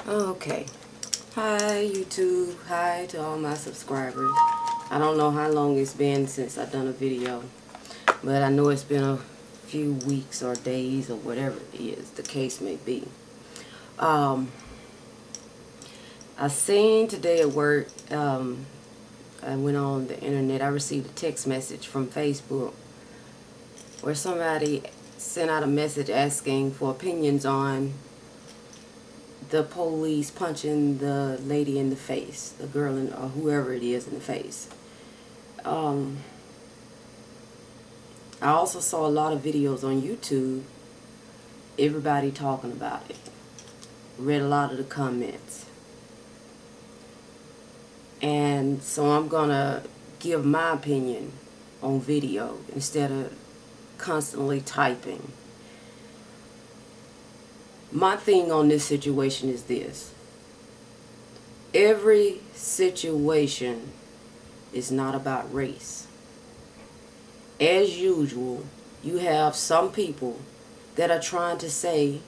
Okay. Hi YouTube. Hi to all my subscribers. I don't know how long it's been since I've done a video, but I know it's been a few weeks or days or whatever it is the case may be. I seen today at work, I went on the internet, I received a text message from Facebook where somebody sent out a message asking for opinions on the police punching the lady in the face, the girl in, or whoever it is in the face. I also saw a lot of videos on YouTube, everybody talking about it. Read a lot of the comments. And so I'm gonna give my opinion on video instead of constantly typing. My thing on this situation is this. Every situation is not about race. As usual, you have some people that are trying to say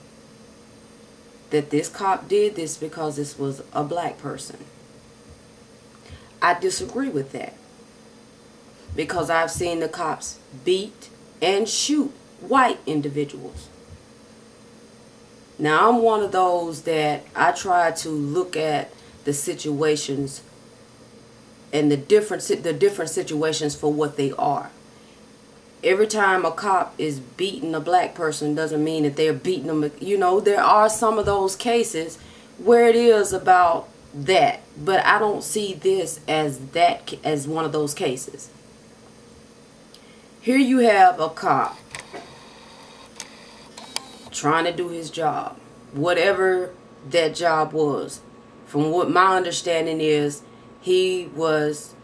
that this cop did this because this was a black person. I disagree with that, because I've seen the cops beat and shoot white individuals. Now, I'm one of those that I try to look at the situations and the different situations for what they are. Every time a cop is beating a black person doesn't mean that they're beating them. You know, there are some of those cases where it is about that, but I don't see this as one of those cases. Here you have a cop trying to do his job, whatever that job was. From what my understanding is, he was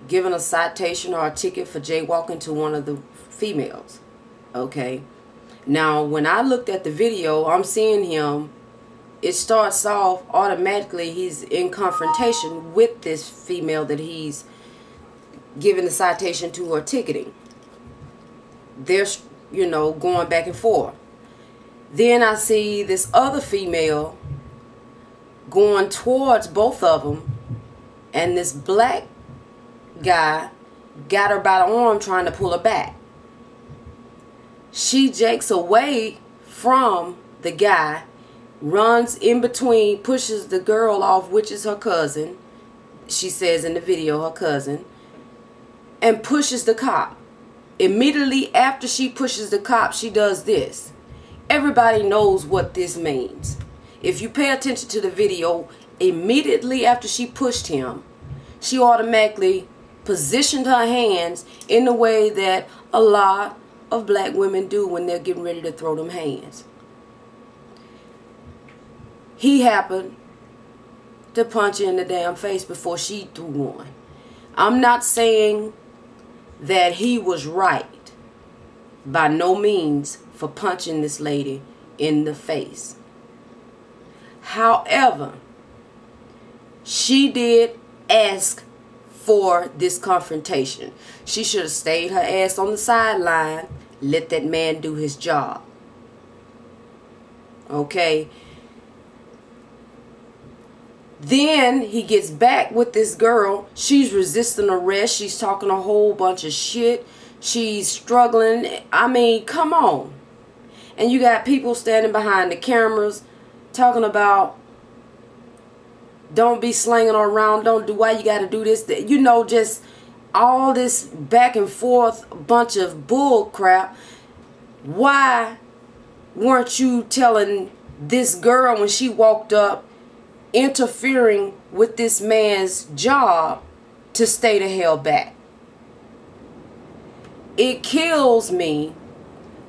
given a citation or a ticket for jaywalking to one of the females. Okay. Now, when I looked at the video, I'm seeing him, it starts off automatically, he's in confrontation with this female that he's giving the citation to or ticketing. They're, you know, going back and forth. Then I see this other female going towards both of them, and this black guy got her by the arm trying to pull her back. She jakes away from the guy, runs in between, pushes the girl off, which is her cousin, she says in the video, her cousin, and pushes the cop. Immediately after she pushes the cop, she does this. Everybody knows what this means. If you pay attention to the video, immediately after she pushed him, she automatically positioned her hands in the way that a lot of black women do when they're getting ready to throw them hands. He happened to punch her in the damn face before she threw one. I'm not saying that he was right, by no means, for punching this lady in the face. However, she did ask for this confrontation. She should have stayed her ass on the sideline, let that man do his job. Okay. Then he gets back with this girl. She's resisting arrest. She's talking a whole bunch of shit. She's struggling. I mean, come on. And you got people standing behind the cameras talking about, don't be slanging around, don't do, why you got to do this. You know, just all this back and forth bunch of bull crap. Why weren't you telling this girl when she walked up, interfering with this man's job, to stay the hell back? It kills me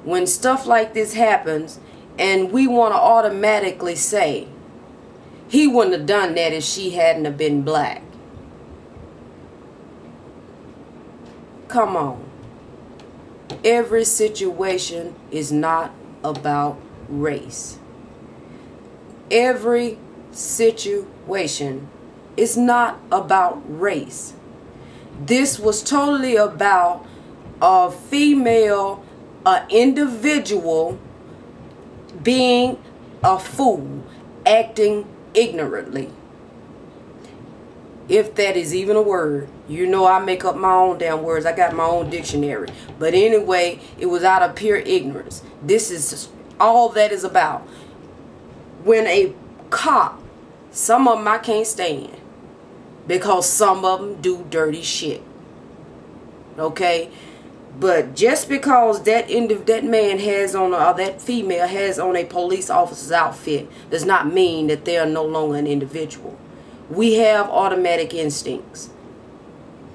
when stuff like this happens and we want to automatically say he wouldn't have done that if she hadn't have been black. Come on. Every situation is not about race. Every situation is not about race. This was totally about a female, an individual being a fool acting ignorantly. If that is even a word. You know I make up my own damn words. I got my own dictionary. But anyway, it was out of pure ignorance. This is all that is about. When a cop, some of them I can't stand, because some of them do dirty shit. Okay? But just because that man has on, or that female has on a police officer's outfit, does not mean that they are no longer an individual. We have automatic instincts.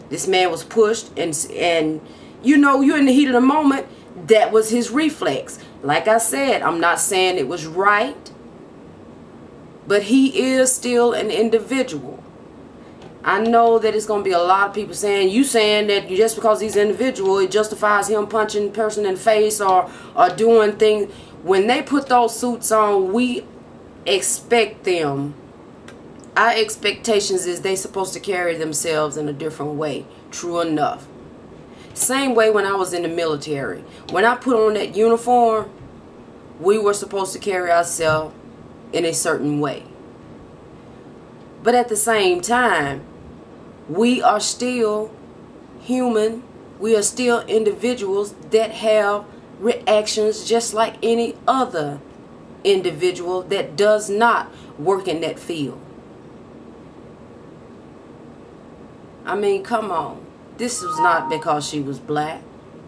This man was pushed, and you know, you're in the heat of the moment. That was his reflex. Like I said, I'm not saying it was right, but he is still an individual. I know that it's going to be a lot of people saying, you saying that just because he's an individual, it justifies him punching a person in the face or doing things. When they put those suits on, we expect them. Our expectations is they supposed to carry themselves in a different way. True enough. Same way when I was in the military. When I put on that uniform, we were supposed to carry ourselves in a certain way. But at the same time, we are still human. We are still individuals that have reactions just like any other individual that does not work in that field. I mean, come on. This was not because she was black.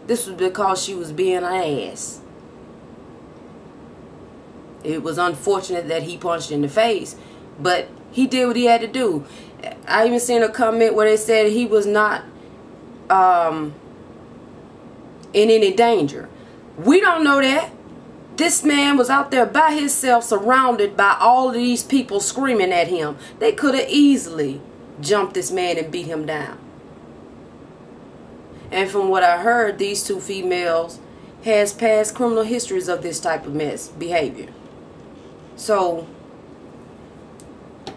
This was because she was being an ass. It was unfortunate that he punched in the face, but he did what he had to do. I even seen a comment where they said he was not in any danger. We don't know that. This man was out there by himself, surrounded by all of these people screaming at him. They could have easily jumped this man and beat him down. And from what I heard, these two females has past criminal histories of this type of behavior. So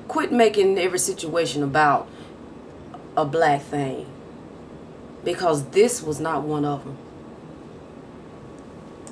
quit making every situation about a black thing, because this was not one of them.